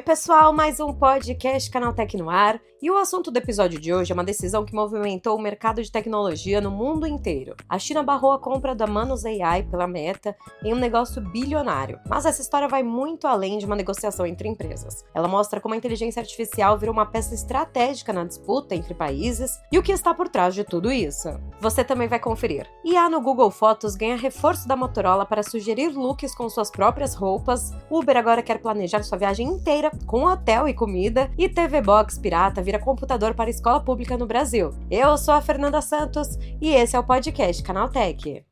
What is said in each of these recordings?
pessoal, mais um podcast Canaltech no ar. E o assunto do episódio de hoje é uma decisão que movimentou o mercado de tecnologia no mundo inteiro. A China barrou a compra da Manus AI pela Meta em um negócio bilionário. Mas essa história vai muito além de uma negociação entre empresas. Ela mostra como a inteligência artificial virou uma peça estratégica na disputa entre países e o que está por trás de tudo isso. Você também vai conferir. IA no Google Fotos ganha reforço da Motorola para sugerir looks com suas próprias roupas. Uber agora quer planejar sua viagem inteira com hotel e comida. E TV Box pirata vira computador para escola pública no Brasil. Eu sou a Fernanda Santos e esse é o podcast Canaltech.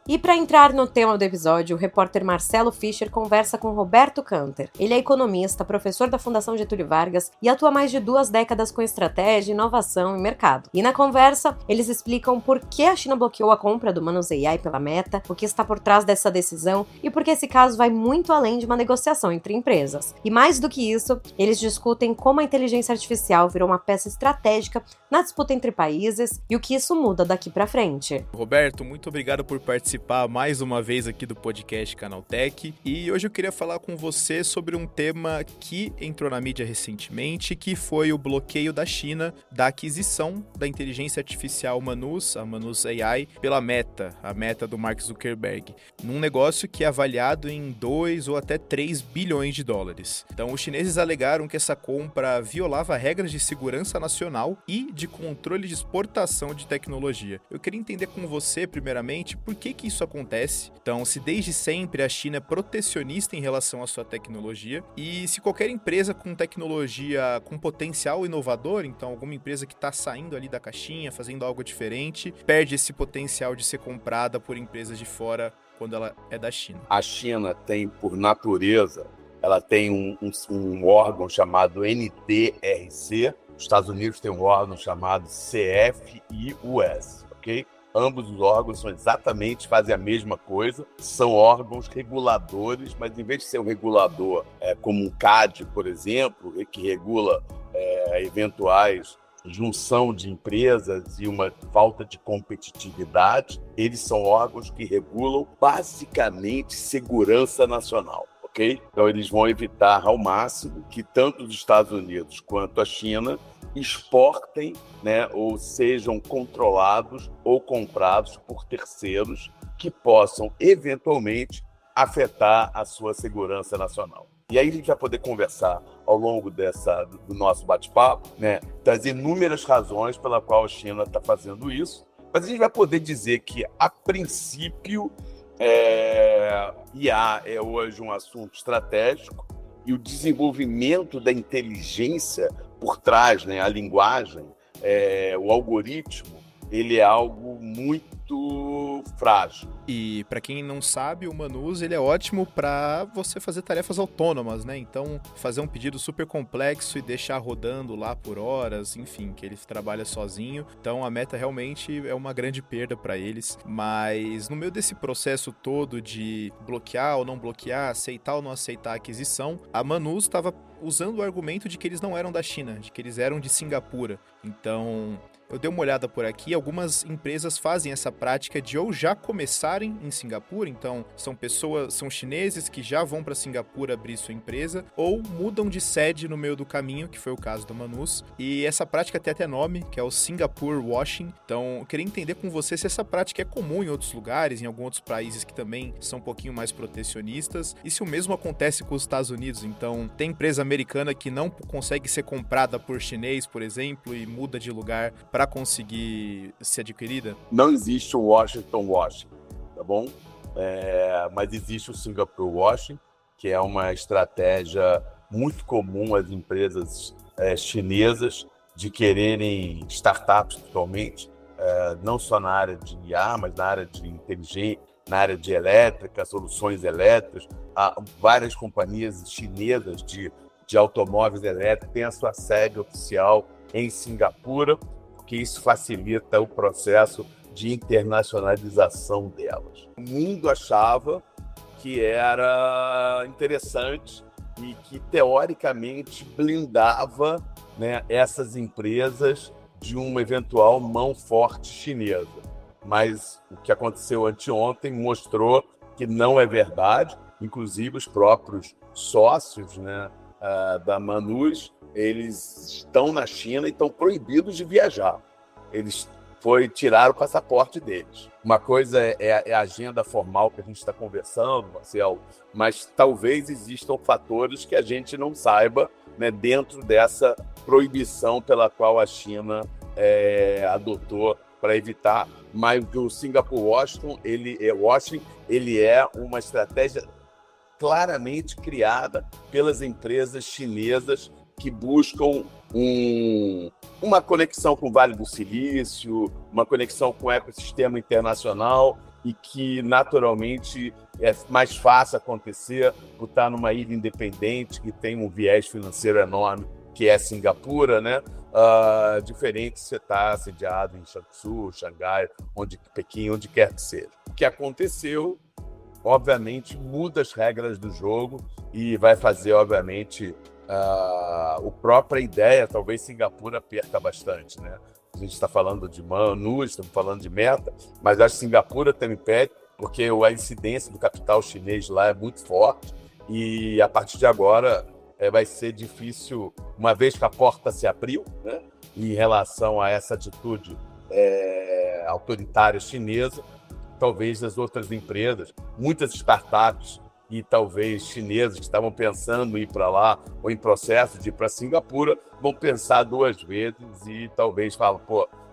E para entrar no tema do episódio, o repórter Marcelo Fischer conversa com Roberto Canter. Ele é economista, professor da Fundação Getúlio Vargas e atua há mais de 2 décadas com estratégia, inovação e mercado. E na conversa, eles explicam por que a China bloqueou a compra do Manus AI pela Meta, o que está por trás dessa decisão e por que esse caso vai muito além de uma negociação entre empresas. E mais do que isso, eles discutem como a inteligência artificial virou uma peça estratégica na disputa entre países e o que isso muda daqui para frente. Roberto, muito obrigado por participar mais uma vez aqui do podcast Canaltech, e hoje eu queria falar com você sobre um tema que entrou na mídia recentemente, que foi o bloqueio da China da aquisição da inteligência artificial Manus, a Manus AI, pela Meta, a Meta do Mark Zuckerberg, num negócio que é avaliado em 2 ou até 3 bilhões de dólares. Então, os chineses alegaram que essa compra violava regras de segurança nacional e de controle de exportação de tecnologia. Eu queria entender com você, primeiramente, por que isso acontece. Então, se desde sempre a China é protecionista em relação à sua tecnologia, e se qualquer empresa com tecnologia com potencial inovador, então alguma empresa que está saindo ali da caixinha, fazendo algo diferente, perde esse potencial de ser comprada por empresas de fora quando ela é da China. A China tem, por natureza, ela tem um órgão chamado NDRC, os Estados Unidos tem um órgão chamado CFIUS, ok? Ambos os órgãos fazem a mesma coisa, são órgãos reguladores, mas em vez de ser um regulador como um CAD, por exemplo, que regula eventuais junção de empresas e uma falta de competitividade, eles são órgãos que regulam basicamente segurança nacional. Okay? Então, eles vão evitar ao máximo que tanto os Estados Unidos quanto a China exportem, ou sejam controlados ou comprados por terceiros que possam, eventualmente, afetar a sua segurança nacional. E aí a gente vai poder conversar ao longo do nosso bate-papo, das inúmeras razões pela qual a China está fazendo isso, mas a gente vai poder dizer que, a princípio, IA é hoje um assunto estratégico e o desenvolvimento da inteligência por trás, a linguagem, o algoritmo, ele é algo muito frágil. E para quem não sabe, o Manus ele é ótimo para você fazer tarefas autônomas, Então, fazer um pedido super complexo e deixar rodando lá por horas, enfim, que ele trabalha sozinho. Então, a Meta realmente é uma grande perda para eles. Mas no meio desse processo todo de bloquear ou não bloquear, aceitar ou não aceitar a aquisição, a Manus estava usando o argumento de que eles não eram da China, de que eles eram de Singapura. Então, eu dei uma olhada por aqui, algumas empresas fazem essa prática de ou já começarem em Singapura, então são chineses que já vão para Singapura abrir sua empresa, ou mudam de sede no meio do caminho, que foi o caso da Manus, e essa prática tem até nome, que é o Singapore Washing. Então, eu queria entender com você se essa prática é comum em outros lugares, em alguns outros países que também são um pouquinho mais protecionistas, e se o mesmo acontece com os Estados Unidos. Então, tem empresa americana que não consegue ser comprada por chinês, por exemplo, e muda de lugar para conseguir ser adquirida? Não existe o Washington Washing, tá bom? Mas existe o Singapore Washing, que é uma estratégia muito comum às empresas chinesas de quererem startups totalmente, não só na área de IA, mas na área de inteligência, na área de elétrica, soluções elétricas. Há várias companhias chinesas de automóveis elétricos têm a sua sede oficial em Singapura, que isso facilita o processo de internacionalização delas. O mundo achava que era interessante e que, teoricamente, blindava essas empresas de uma eventual mão forte chinesa. Mas o que aconteceu anteontem mostrou que não é verdade. Inclusive, os próprios sócios, né, da Manus, eles estão na China e estão proibidos de viajar. Eles tiraram o passaporte deles. Uma coisa é a agenda formal que a gente está conversando, Marcelo, mas talvez existam fatores que a gente não saiba, né, dentro dessa proibição pela qual a China adotou para evitar. Mas o Singapore-Washington, ele é uma estratégia claramente criada pelas empresas chinesas que buscam uma conexão com o Vale do Silício, uma conexão com o ecossistema internacional e que, naturalmente, é mais fácil acontecer por estar numa ilha independente que tem um viés financeiro enorme, que é Singapura, né? Diferente de você estar sediado em Jiangsu, Xangai, Pequim, onde quer que seja. O que aconteceu, obviamente, muda as regras do jogo e vai fazer, obviamente, a própria ideia, talvez Singapura perca bastante, né? A gente está falando de Manus, estamos falando de Meta, mas acho que Singapura também perde, porque a incidência do capital chinês lá é muito forte e a partir de agora vai ser difícil, uma vez que a porta se abriu, né, em relação a essa atitude autoritária chinesa, talvez as outras empresas, muitas startups e talvez chineses que estavam pensando em ir para lá ou em processo de ir para Singapura, vão pensar duas vezes e talvez falam,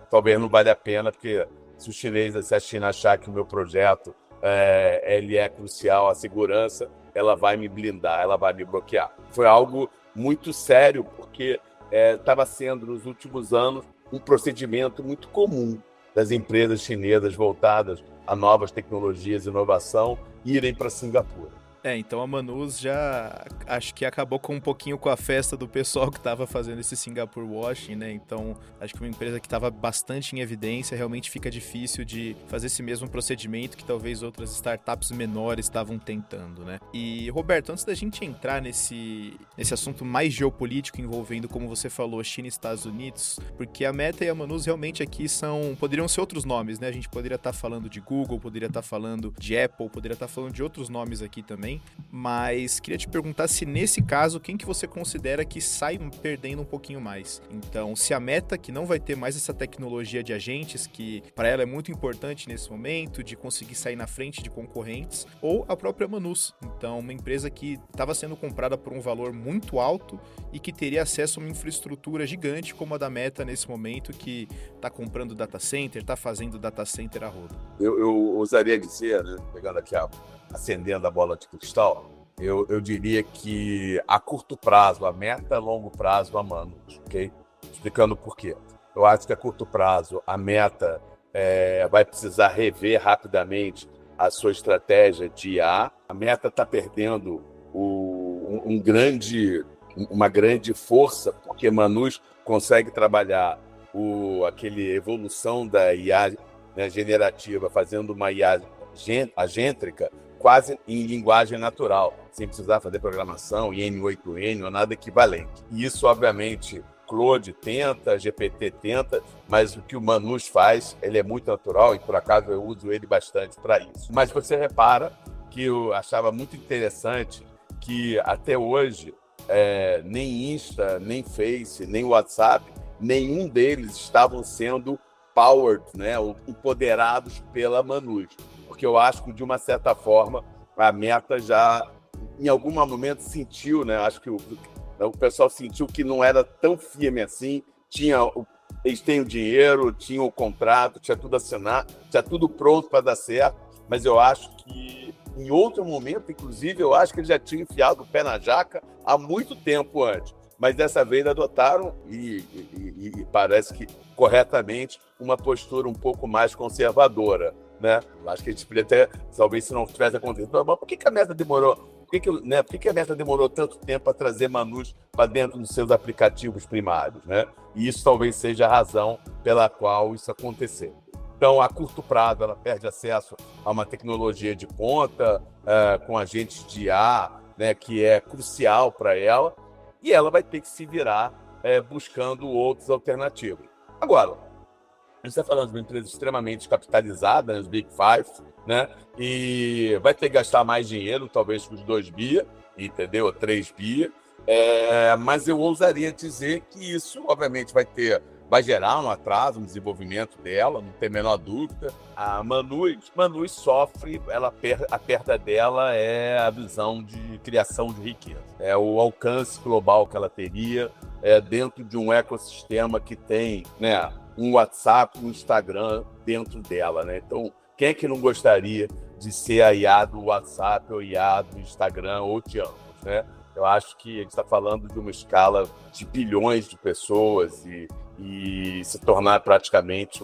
talvez não vale a pena, porque se a China achar que o meu projeto ele é crucial à segurança, ela vai me blindar, ela vai me bloquear. Foi algo muito sério, porque estava sendo, nos últimos anos, um procedimento muito comum das empresas chinesas voltadas a novas tecnologias e inovação irem para Singapura. Então a Manus já acho que acabou com um pouquinho com a festa do pessoal que estava fazendo esse Singapore washing, né? Então acho que uma empresa que estava bastante em evidência, realmente fica difícil de fazer esse mesmo procedimento que talvez outras startups menores estavam tentando, né? E Roberto, antes da gente entrar nesse assunto mais geopolítico envolvendo, como você falou, China e Estados Unidos, porque a Meta e a Manus realmente aqui poderiam ser outros nomes, né? A gente poderia estar falando de Google, poderia estar falando de Apple, poderia estar falando de outros nomes aqui também. Mas queria te perguntar se nesse caso, quem que você considera que sai perdendo um pouquinho mais? Então, se a Meta, que não vai ter mais essa tecnologia de agentes, que para ela é muito importante nesse momento, de conseguir sair na frente de concorrentes, ou a própria Manus, então uma empresa que estava sendo comprada por um valor muito alto e que teria acesso a uma infraestrutura gigante como a da Meta nesse momento, que está comprando data center, está fazendo data center a rodo. Eu ousaria dizer, né, pegando aqui acendendo a bola de cristal, eu diria que a curto prazo, a Meta, a longo prazo, a Manus, ok? Explicando por quê. Eu acho que a curto prazo, a Meta vai precisar rever rapidamente a sua estratégia de IA. A Meta está perdendo uma grande força, porque Manus consegue trabalhar aquele evolução da IA, né, generativa, fazendo uma IA agêntrica, quase em linguagem natural, sem precisar fazer programação, N8N ou nada equivalente. E isso, obviamente, Claude tenta, GPT tenta, mas o que o Manus faz, ele é muito natural e, por acaso, eu uso ele bastante para isso. Mas você repara que eu achava muito interessante que, até hoje, nem Insta, nem Face, nem WhatsApp, nenhum deles estavam sendo powered, né, empoderados pela Manus. Porque eu acho que, de uma certa forma, a Meta já, em algum momento, sentiu, né? Acho que o pessoal sentiu que não era tão firme assim. Eles têm o dinheiro, tinham o contrato, tinha tudo assinado, tinha tudo pronto para dar certo. Mas eu acho que, em outro momento, inclusive, eu acho que eles já tinham enfiado o pé na jaca há muito tempo antes. Mas dessa vez adotaram, e parece que corretamente, uma postura um pouco mais conservadora, né? Acho que a gente podia até, talvez se não tivesse acontecido, mas por que a Meta demorou? Por que a Meta demorou tanto tempo para trazer Manus para dentro dos seus aplicativos primários, né? E isso talvez seja a razão pela qual isso aconteceu. Então, a curto prazo, ela perde acesso a uma tecnologia de ponta, com agentes de IA, né, que é crucial para ela, e ela vai ter que se virar buscando outras alternativas. Agora, A gente está falando de uma empresa extremamente capitalizada, né, os Big Five, né? E vai ter que gastar mais dinheiro, talvez com os 2 bi, entendeu? 3 bi. Mas eu ousaria dizer que isso, obviamente, vai gerar um atraso no desenvolvimento dela, não tem a menor dúvida. A Manus sofre, a perda dela é a visão de criação de riqueza. É o alcance global que ela teria dentro de um ecossistema que tem, né, um WhatsApp, um Instagram dentro dela, né? Então, quem é que não gostaria de ser a IA do WhatsApp ou IA do Instagram ou de ambos, né? Eu acho que a gente está falando de uma escala de bilhões de pessoas e se tornar praticamente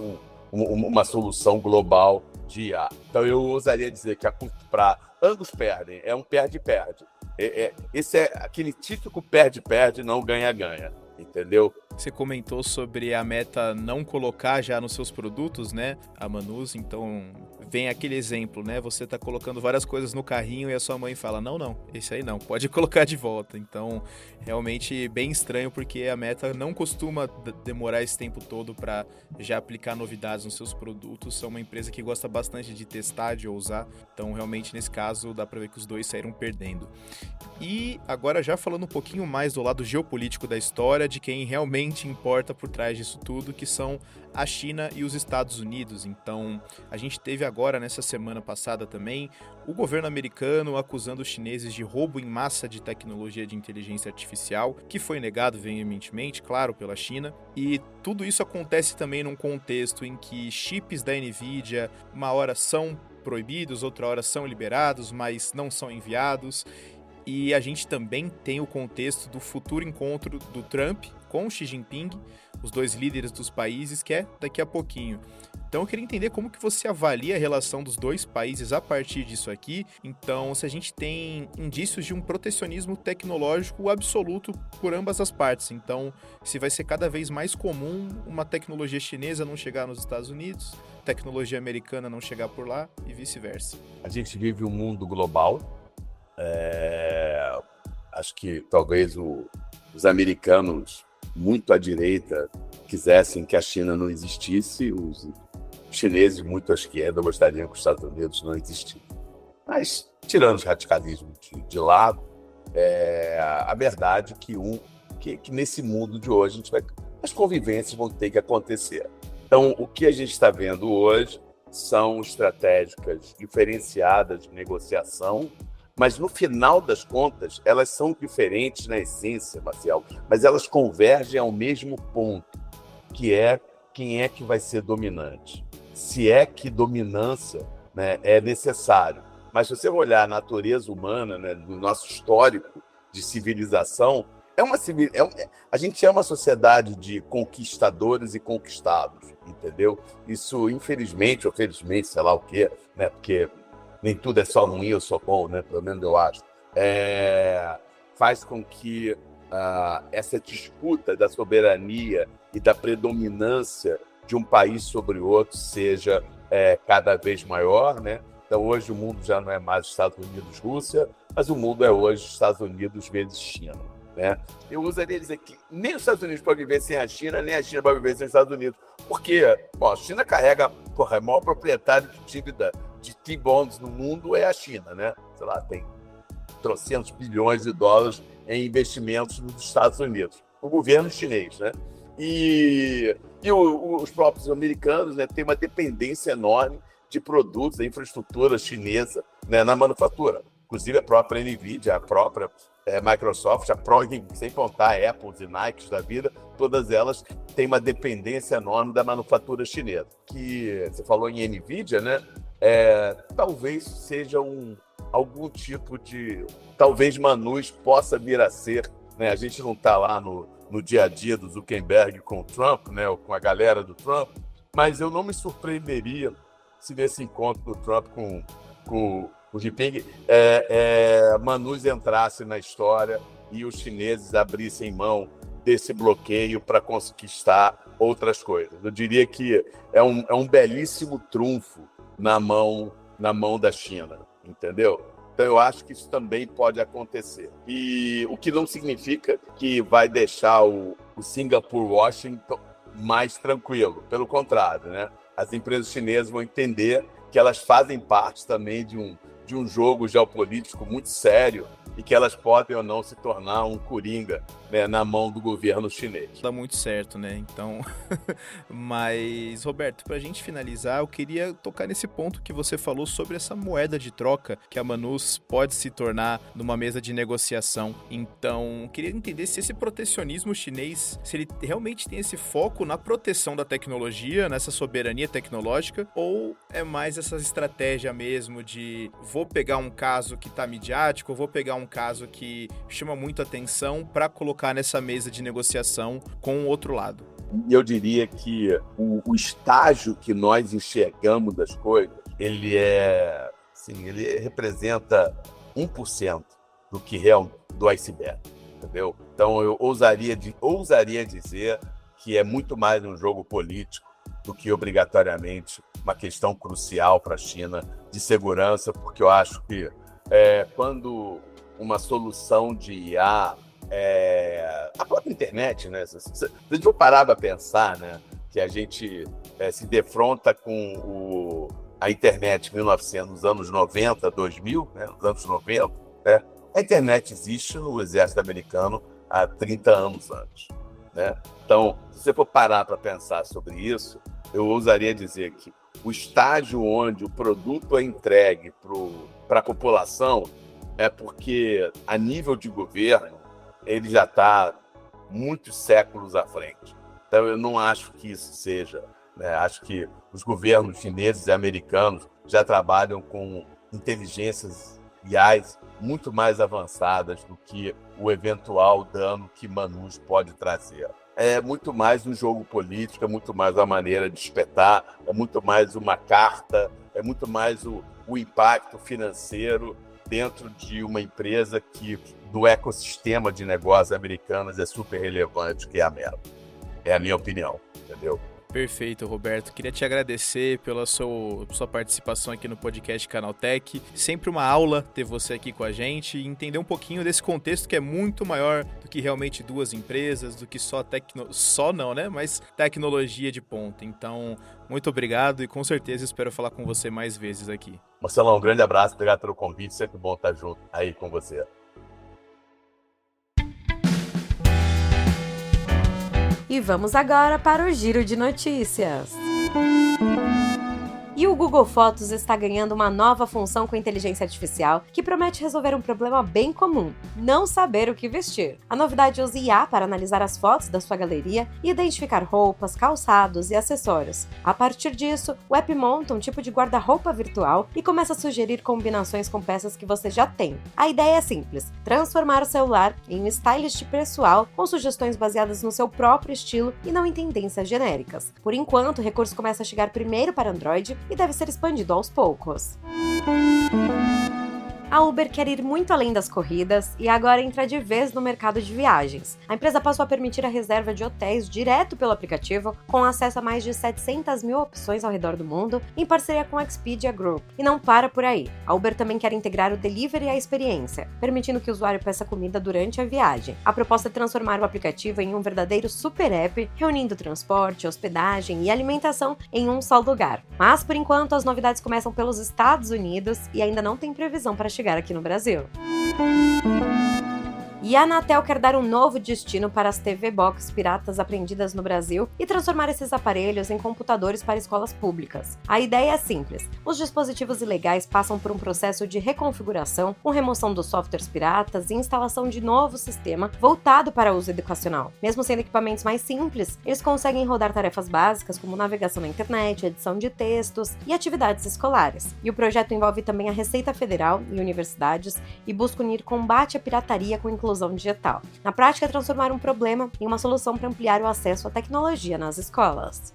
uma solução global de IA. Então, eu ousaria dizer que a curto prazo, ambos perdem, é um perde-perde. Esse é aquele típico perde-perde, não ganha-ganha, entendeu? Você comentou sobre a Meta não colocar já nos seus produtos, né, a Manus, então vem aquele exemplo, né, você tá colocando várias coisas no carrinho e a sua mãe fala, não, esse aí não, pode colocar de volta. Então, realmente bem estranho, porque a Meta não costuma demorar esse tempo todo para já aplicar novidades nos seus produtos, são uma empresa que gosta bastante de testar, de ousar, então realmente nesse caso dá para ver que os dois saíram perdendo. E agora já falando um pouquinho mais do lado geopolítico da história, de quem realmente importa por trás disso tudo, que são a China e os Estados Unidos. Então, a gente teve agora, nessa semana passada também, o governo americano acusando os chineses de roubo em massa de tecnologia de inteligência artificial, que foi negado veementemente, claro, pela China. E tudo isso acontece também num contexto em que chips da NVIDIA, uma hora são proibidos, outra hora são liberados, mas não são enviados. E a gente também tem o contexto do futuro encontro do Trump com Xi Jinping, os dois líderes dos países, que é daqui a pouquinho. Então eu queria entender como que você avalia a relação dos dois países a partir disso aqui. Então, se a gente tem indícios de um protecionismo tecnológico absoluto por ambas as partes. Então, se vai ser cada vez mais comum uma tecnologia chinesa não chegar nos Estados Unidos, tecnologia americana não chegar por lá e vice-versa. A gente vive um mundo global. Acho que talvez os americanos, muito à direita, quisessem que a China não existisse, os chineses, muito à esquerda, gostariam que os Estados Unidos não existissem. Mas, tirando os radicalismos de lado, a verdade é que nesse mundo de hoje as convivências vão ter que acontecer. Então, o que a gente está vendo hoje são estratégicas diferenciadas de negociação, mas no final das contas, elas são diferentes na essência, Marcelo, mas elas convergem ao mesmo ponto, que é quem é que vai ser dominante. Se é que dominância, né, é necessário. Mas se você olhar a natureza humana, né, do nosso histórico de civilização, a gente é uma sociedade de conquistadores e conquistados, entendeu? Isso, infelizmente ou felizmente, sei lá o quê, né, porque nem tudo é só ruim ou só bom, né? Pelo menos eu acho. Faz com que essa disputa da soberania e da predominância de um país sobre o outro seja cada vez maior, né? Então, hoje o mundo já não é mais Estados Unidos-Rússia, mas o mundo é hoje Estados Unidos vezes China, né? Eu usaria dizer que nem os Estados Unidos podem viver sem a China, nem a China pode viver sem os Estados Unidos. Porque a China carrega, a maior proprietário de dívida de T-bonds no mundo é a China, né? Sei lá, tem trocentos bilhões de dólares em investimentos nos Estados Unidos. O governo chinês, né? E os próprios americanos, né, têm uma dependência enorme de produtos, da infraestrutura chinesa, né, na manufatura. Inclusive a própria NVIDIA, a própria Microsoft, sem contar Apple e Nike da vida, todas elas têm uma dependência enorme da manufatura chinesa. Que você falou em NVIDIA, né? Talvez seja algum tipo de... Talvez Manus possa vir a ser, né? A gente não está lá no dia a dia do Zuckerberg com o Trump, né? Ou com a galera do Trump, mas eu não me surpreenderia se nesse encontro do Trump com o Jinping, Manus entrasse na história e os chineses abrissem mão desse bloqueio para conquistar outras coisas. Eu diria que é um belíssimo trunfo na mão da China, entendeu? Então, eu acho que isso também pode acontecer. E o que não significa que vai deixar o Singapore-Washington mais tranquilo. Pelo contrário, né? As empresas chinesas vão entender que elas fazem parte também de um jogo geopolítico muito sério e que elas podem ou não se tornar um coringa, né, na mão do governo chinês. Dá muito certo, né? Então, mas, Roberto, pra gente finalizar, eu queria tocar nesse ponto que você falou sobre essa moeda de troca que a Manus pode se tornar numa mesa de negociação. Então, queria entender se esse protecionismo chinês, se ele realmente tem esse foco na proteção da tecnologia, nessa soberania tecnológica, ou é mais essa estratégia mesmo de vou pegar um caso que tá midiático, vou pegar um caso que chama muito atenção para colocar nessa mesa de negociação com o outro lado. E eu diria que o estágio que nós enxergamos das coisas, ele representa 1% do iceberg, entendeu? Então eu ousaria dizer que é muito mais um jogo político do que obrigatoriamente uma questão crucial para a China de segurança, porque eu acho que quando uma solução de IA, a própria internet, né? Se a gente for parar para pensar, né, que a gente se defronta com a internet nos anos 90, 2000, né, nos anos 90, né? A internet existe no exército americano há 30 anos antes, né? Então, se você for parar para pensar sobre isso, eu ousaria dizer que o estágio onde o produto é entregue para a população é porque, a nível de governo, ele já está muitos séculos à frente. Então, eu não acho que isso seja, né? Acho que os governos chineses e americanos já trabalham com inteligências IAs muito mais avançadas do que o eventual dano que Manus pode trazer. É muito mais um jogo político, é muito mais uma maneira de espetar, é muito mais uma carta, é muito mais o impacto financeiro dentro de uma empresa que, do ecossistema de negócios americanos, é super relevante, que é a Meta. É a minha opinião, entendeu? Perfeito, Roberto. Queria te agradecer pela sua participação aqui no podcast Canaltech. Sempre uma aula ter você aqui com a gente e entender um pouquinho desse contexto que é muito maior do que realmente duas empresas, do que mas tecnologia de ponta. Então, muito obrigado e com certeza espero falar com você mais vezes aqui. Marcelão, um grande abraço, obrigado pelo convite, sempre bom estar junto aí com você. E vamos agora para o Giro de Notícias. E o Google Fotos está ganhando uma nova função com inteligência artificial que promete resolver um problema bem comum: não saber o que vestir. A novidade usa IA para analisar as fotos da sua galeria e identificar roupas, calçados e acessórios. A partir disso, o app monta um tipo de guarda-roupa virtual e começa a sugerir combinações com peças que você já tem. A ideia é simples: transformar o celular em um stylist pessoal com sugestões baseadas no seu próprio estilo e não em tendências genéricas. Por enquanto, o recurso começa a chegar primeiro para Android e deve ser expandido aos poucos. A Uber quer ir muito além das corridas e agora entra de vez no mercado de viagens. A empresa passou a permitir a reserva de hotéis direto pelo aplicativo, com acesso a mais de 700 mil opções ao redor do mundo, em parceria com a Expedia Group. E não para por aí. A Uber também quer integrar o delivery à experiência, permitindo que o usuário peça comida durante a viagem. A proposta é transformar o aplicativo em um verdadeiro super app, reunindo transporte, hospedagem e alimentação em um só lugar. Mas, por enquanto, as novidades começam pelos Estados Unidos e ainda não tem previsão para chegar aqui no Brasil. E a Anatel quer dar um novo destino para as TV Box piratas apreendidas no Brasil e transformar esses aparelhos em computadores para escolas públicas. A ideia é simples: os dispositivos ilegais passam por um processo de reconfiguração, com remoção dos softwares piratas e instalação de novo sistema voltado para uso educacional. Mesmo sendo equipamentos mais simples, eles conseguem rodar tarefas básicas como navegação na internet, edição de textos e atividades escolares. E o projeto envolve também a Receita Federal e universidades e busca unir combate à pirataria com inclusão digital. Na prática, é transformar um problema em uma solução para ampliar o acesso à tecnologia nas escolas.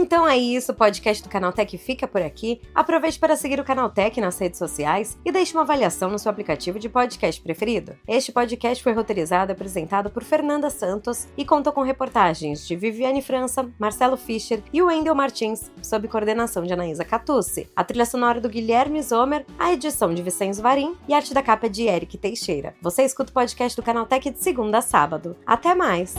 Então é isso, o podcast do Canaltech fica por aqui. Aproveite para seguir o Canaltech nas redes sociais e deixe uma avaliação no seu aplicativo de podcast preferido. Este podcast foi roteirizado e apresentado por Fernanda Santos e contou com reportagens de Viviane França, Marcelo Fischer e Wendel Martins, sob coordenação de Anaísa Catucci. A trilha sonora do Guilherme Zomer, a edição de Vicenzo Varim e a arte da capa de Eric Teixeira. Você escuta o podcast do Canaltech de segunda a sábado. Até mais!